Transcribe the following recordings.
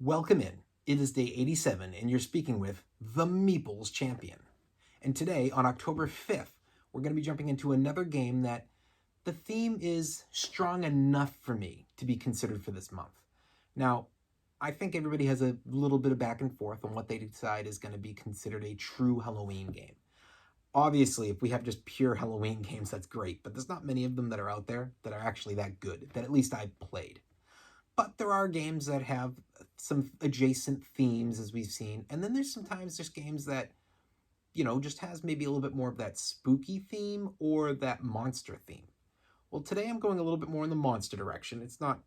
Welcome in. It is day 87, and you're speaking with the Meeples Champion. And today, on October 5th, we're going to be jumping into another game that the theme is strong enough for me to be considered for this month. Now, I think everybody has a little bit of back and forth on what they decide is going to be considered a true Halloween game. Obviously, if we have just pure Halloween games, that's great, but there's not many of them that are out there that are actually that good, that at least I've played. But there are games that have some adjacent themes, as we've seen. And then there's sometimes just games that, just has maybe a little bit more of that spooky theme or that monster theme. Well, today I'm going a little bit more in the monster direction. It's not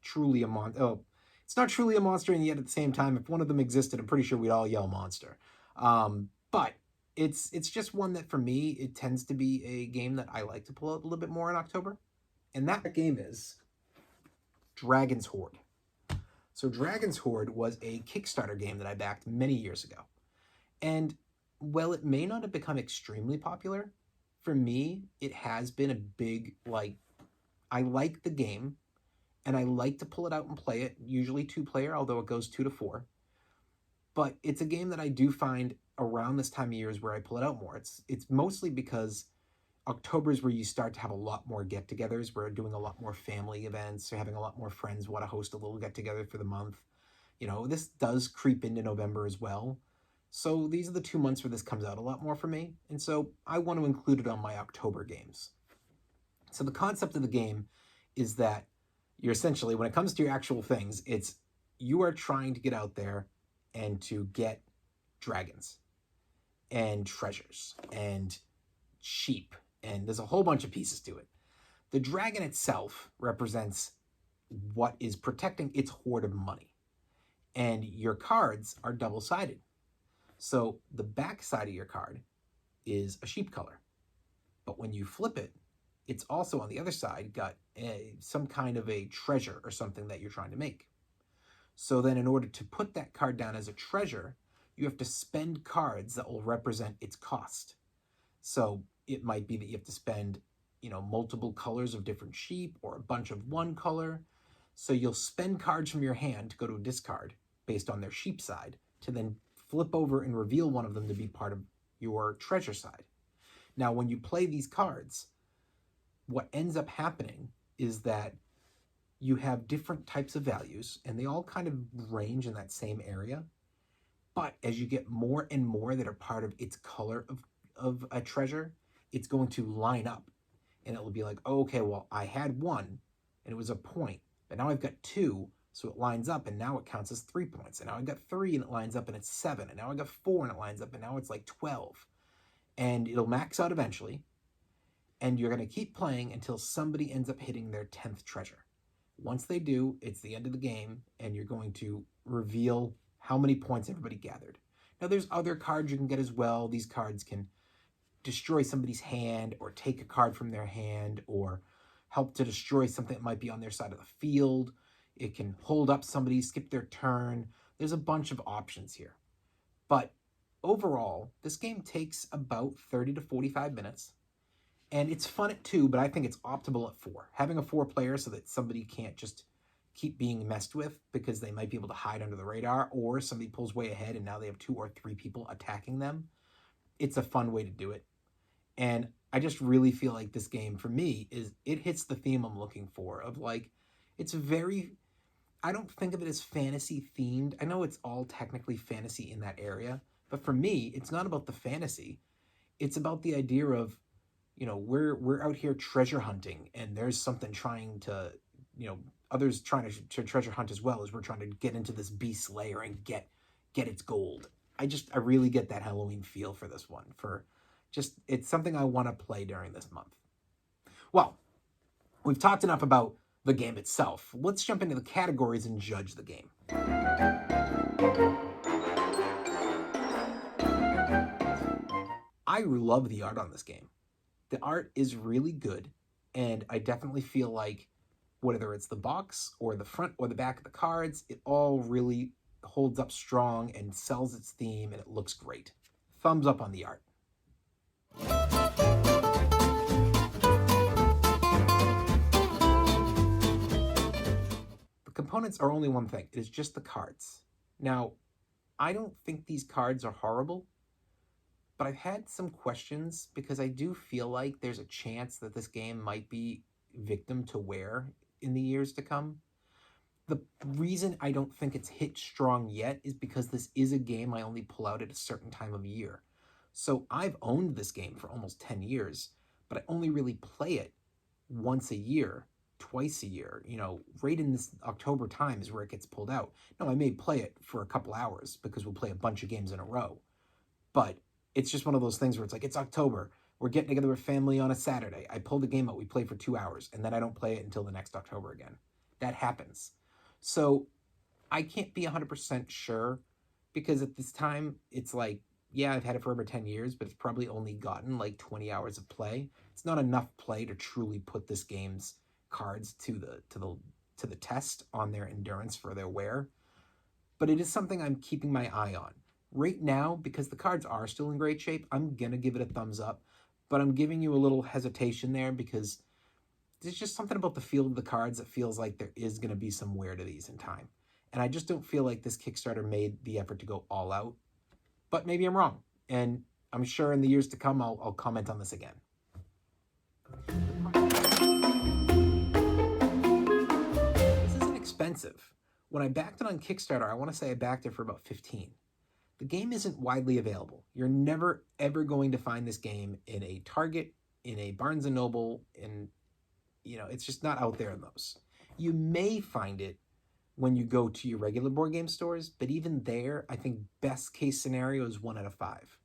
truly a monster. Oh, it's not truly a monster, and yet at the same time, if one of them existed, I'm pretty sure we'd all yell monster. But it's just one that, for me, it tends to be a game that I like to pull out a little bit more in October. And that game is Dragon's Hoard. So Dragon's Hoard was a Kickstarter game that I backed many years ago. And while it may not have become extremely popular, for me, it has been a big, I like the game, and I like to pull it out and play it, usually 2-player, although it goes 2 to 4. But it's a game that I do find around this time of year is where I pull it out more. It's mostly because October is where you start to have a lot more get-togethers. We're doing a lot more family events. We're having a lot more friends want to host a little get-together for the month. This does creep into November as well. So these are the 2 months where this comes out a lot more for me. And so I want to include it on my October games. So the concept of the game is that you're essentially, when it comes to your actual things, you are trying to get out there and to get dragons and treasures and sheep. And there's a whole bunch of pieces to it. The dragon itself represents what is protecting its hoard of money. And your cards are double-sided. So the back side of your card is a sheep color. But when you flip it, it's also on the other side got some kind of a treasure or something that you're trying to make. So then in order to put that card down as a treasure, you have to spend cards that will represent its cost. So it might be that you have to spend, multiple colors of different sheep or a bunch of one color. So you'll spend cards from your hand to go to a discard based on their sheep side to then flip over and reveal one of them to be part of your treasure side. Now, when you play these cards, what ends up happening is that you have different types of values, and they all kind of range in that same area. But as you get more and more that are part of its color of a treasure, it's going to line up. And it will be like, oh, okay, well, I had 1, and it was a point. But now I've got 2, so it lines up, and now it counts as 3 points. And now I've got 3, and it lines up, and it's 7. And now I've got 4, and it lines up, and now it's like 12. And it'll max out eventually. And you're going to keep playing until somebody ends up hitting their 10th treasure. Once they do, it's the end of the game, and you're going to reveal how many points everybody gathered. Now, there's other cards you can get as well. These cards can destroy somebody's hand or take a card from their hand or help to destroy something that might be on their side of the field. It can hold up somebody, skip their turn. There's a bunch of options here. But overall, this game takes about 30 to 45 minutes. And it's fun at 2, but I think it's optimal at 4. Having a 4-player so that somebody can't just keep being messed with because they might be able to hide under the radar, or somebody pulls way ahead and now they have 2 or 3 people attacking them. It's a fun way to do it. And I just really feel like this game, for me, it hits the theme I'm looking for of it's very, I don't think of it as fantasy themed. I know it's all technically fantasy in that area, but for me, it's not about the fantasy. It's about the idea of, we're out here treasure hunting, and there's something trying to, others trying to treasure hunt as well, as we're trying to get into this beast's lair and get its gold. I really get that Halloween feel for this one. It's something I want to play during this month. Well, we've talked enough about the game itself. Let's jump into the categories and judge the game. I love the art on this game. The art is really good, and I definitely feel like whether it's the box or the front or the back of the cards, it all really holds up strong and sells its theme, and it looks great. Thumbs up on the art. The components are only one thing. It is just the cards. Now, I don't think these cards are horrible, but I've had some questions because I do feel like there's a chance that this game might be victim to wear in the years to come. The reason I don't think it's hit strong yet is because this is a game I only pull out at a certain time of year. So I've owned this game for almost 10 years, but I only really play it once a year, twice a year. Right in this October time is where it gets pulled out. No, I may play it for a couple hours because we'll play a bunch of games in a row. But it's just one of those things where it's like, it's October. We're getting together with family on a Saturday. I pull the game out, we play for 2 hours, and then I don't play it until the next October again. That happens. So I can't be 100% sure because at this time, it's like, yeah, I've had it for over 10 years, but it's probably only gotten like 20 hours of play. It's not enough play to truly put this game's cards to the test on their endurance for their wear. But it is something I'm keeping my eye on. Right now, because the cards are still in great shape, I'm going to give it a thumbs up. But I'm giving you a little hesitation there because there's just something about the feel of the cards that feels like there is going to be some wear to these in time. And I just don't feel like this Kickstarter made the effort to go all out. But maybe I'm wrong. And I'm sure in the years to come, I'll comment on this again. This isn't expensive. When I backed it on Kickstarter, I want to say I backed it for about $15. The game isn't widely available. You're never, ever going to find this game in a Target, in a Barnes & Noble, it's just not out there in those. You may find it when you go to your regular board game stores, but even there, I think best case scenario is 1 out of 5.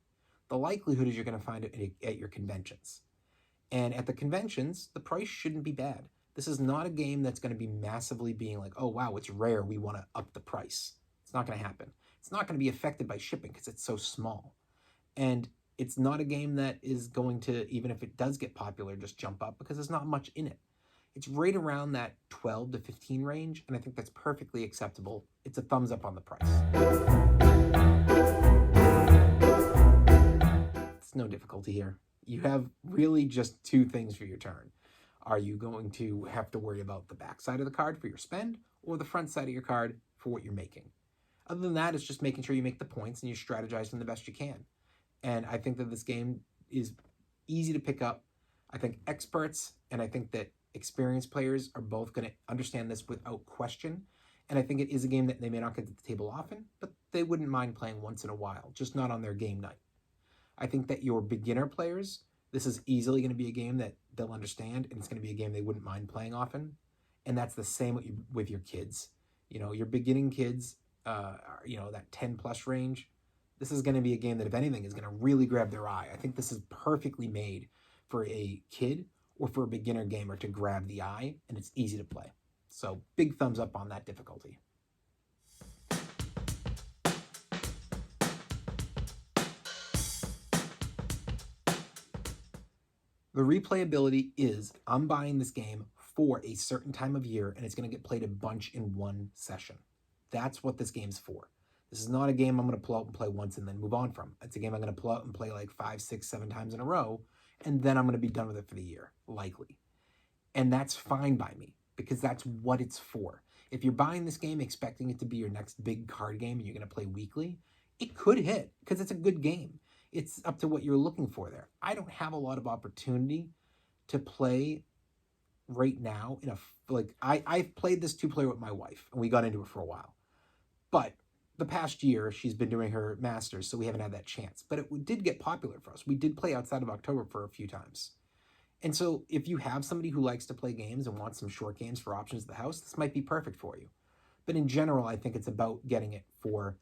The likelihood is you're going to find it at your conventions. And at the conventions, the price shouldn't be bad. This is not a game that's going to be massively being like, oh, wow, it's rare, we want to up the price. It's not going to happen. It's not going to be affected by shipping because it's so small. And it's not a game that is going to, even if it does get popular, just jump up because there's not much in it. It's right around that 12 to 15 range, and I think that's perfectly acceptable. It's a thumbs up on the price. It's no difficulty here. You have really just 2 things for your turn. Are you going to have to worry about the back side of the card for your spend or the front side of your card for what you're making? Other than that, it's just making sure you make the points and you strategize them the best you can. And I think that this game is easy to pick up. I think experts and I think that experienced players are both going to understand this without question. And I think it is a game that they may not get to the table often, but they wouldn't mind playing once in a while, just not on their game night. I think that your beginner players, this is easily going to be a game that they'll understand, and it's going to be a game they wouldn't mind playing often. And that's the same with your kids. Your beginning kids, that 10 plus range, this is going to be a game that, if anything, is going to really grab their eye. I think this is perfectly made for a kid or for a beginner gamer to grab the eye, and it's easy to play. So big thumbs up on that difficulty. The replayability is, I'm buying this game for a certain time of year, and it's going to get played a bunch in one session. That's what this game's for. This is not a game I'm going to pull out and play once and then move on from. It's a game I'm going to pull out and play like 5, 6, 7 times in a row, and then I'm going to be done with it for the year, likely. And that's fine by me, because that's what it's for. If you're buying this game expecting it to be your next big card game and you're going to play weekly, it could hit, because it's a good game. It's up to what you're looking for there. I don't have a lot of opportunity to play right now. I've played this 2-player with my wife, and we got into it for a while. But the past year, she's been doing her masters, so we haven't had that chance. But it did get popular for us. We did play outside of October for a few times. And so if you have somebody who likes to play games and wants some short games for options at the house, this might be perfect for you. But in general, I think it's about getting it for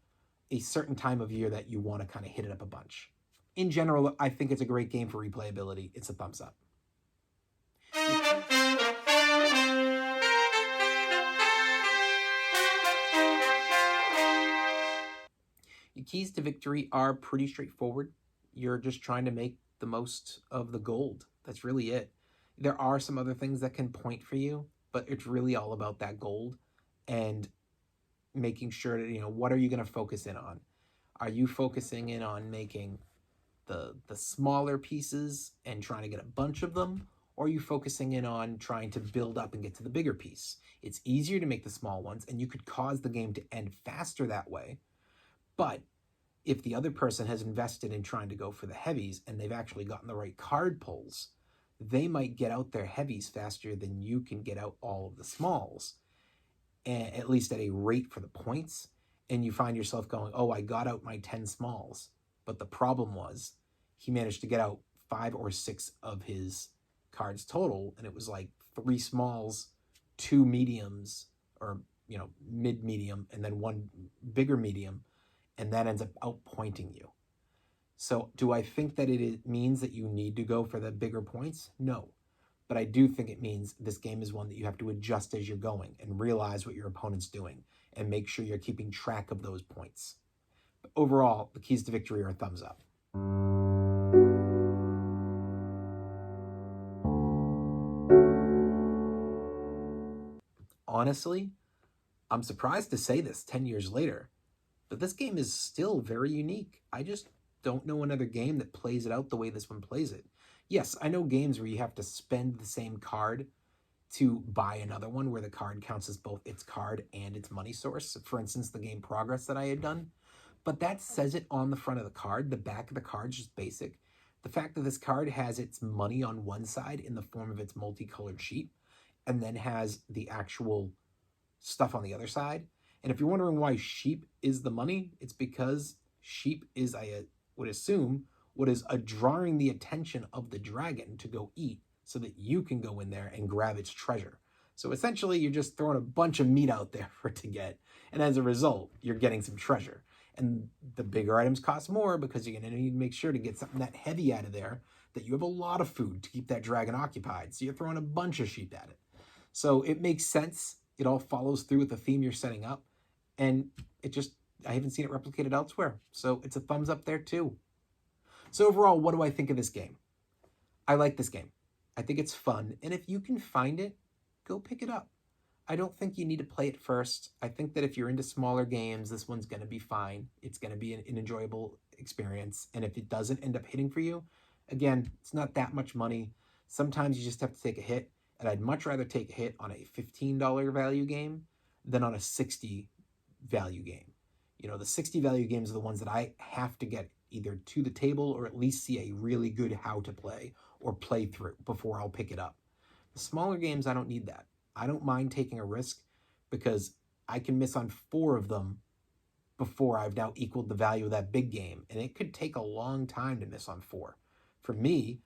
a certain time of year that you want to kind of hit it up a bunch. In general, I think it's a great game for replayability. It's a thumbs up. Your keys to victory are pretty straightforward. You're just trying to make the most of the gold. That's really it. There are some other things that can point for you. but it's really all about that gold and making sure that, what are you going to focus in on? Are you focusing in on making the smaller pieces and trying to get a bunch of them? Or are you focusing in on trying to build up and get to the bigger piece? It's easier to make the small ones, and you could cause the game to end faster that way. But if the other person has invested in trying to go for the heavies and they've actually gotten the right card pulls, they might get out their heavies faster than you can get out all of the smalls, at least at a rate for the points. And you find yourself going, oh, I got out my 10 smalls. But the problem was he managed to get out 5 or 6 of his cards total, and it was like 3 smalls, 2 mediums, or mid-medium, and then 1 bigger medium, and that ends up outpointing you. So do I think that it means that you need to go for the bigger points? No. But I do think it means this game is one that you have to adjust as you're going and realize what your opponent's doing and make sure you're keeping track of those points. But overall, the keys to victory are a thumbs up. Honestly, I'm surprised to say this 10 years later, but this game is still very unique. I just don't know another game that plays it out the way this one plays it. Yes, I know games where you have to spend the same card to buy another one where the card counts as both its card and its money source. For instance, the game Progress that I had done. But that says it on the front of the card. The back of the card is just basic. The fact that this card has its money on one side in the form of its multicolored sheet, and then has the actual stuff on the other side. And if you're wondering why sheep is the money, it's because sheep is, I would assume, what is drawing the attention of the dragon to go eat so that you can go in there and grab its treasure. So essentially, you're just throwing a bunch of meat out there for it to get. And as a result, you're getting some treasure. And the bigger items cost more because you're going to need to make sure to get something that heavy out of there that you have a lot of food to keep that dragon occupied. So you're throwing a bunch of sheep at it. So it makes sense. It all follows through with the theme you're setting up. And I haven't seen it replicated elsewhere. So it's a thumbs up there too. So overall, what do I think of this game? I like this game. I think it's fun. And if you can find it, go pick it up. I don't think you need to play it first. I think that if you're into smaller games, this one's going to be fine. It's going to be an enjoyable experience. And if it doesn't end up hitting for you, again, it's not that much money. Sometimes you just have to take a hit. And I'd much rather take a hit on a $15 value game than on a $60 value game. The $60 value games are the ones that I have to get either to the table or at least see a really good how to play or play through before I'll pick it up. The smaller games, I don't need that. I don't mind taking a risk because I can miss on 4 of them before I've now equaled the value of that big game. And it could take a long time to miss on 4. For me,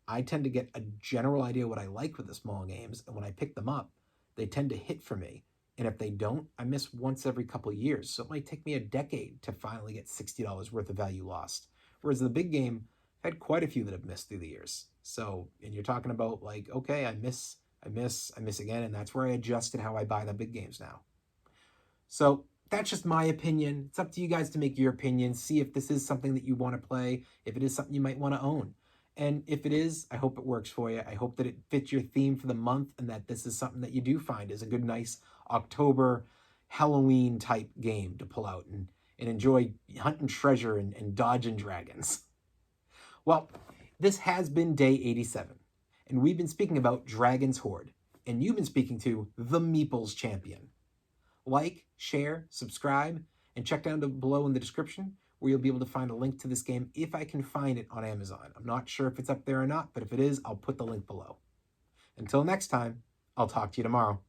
I tend to get a general idea what I like with the small games. And when I pick them up, they tend to hit for me. And if they don't, I miss once every couple of years. So it might take me a decade to finally get $60 worth of value lost. Whereas the big game, I've had quite a few that have missed through the years. So, and you're talking about like, okay, I miss again. And that's where I adjusted how I buy the big games now. So that's just my opinion. It's up to you guys to make your opinion. See if this is something that you want to play. If it is something you might want to own. And if it is, I hope it works for you. I hope that it fits your theme for the month and that this is something that you do find is a good, nice October Halloween type game to pull out and enjoy hunting treasure and dodging dragons. Well, this has been day 87, and we've been speaking about Dragon's Hoard, and you've been speaking to the Meeples Champion. Like, share, subscribe, and check down below in the description where you'll be able to find a link to this game if I can find it on Amazon. I'm not sure if it's up there or not, but if it is, I'll put the link below. Until next time, I'll talk to you tomorrow.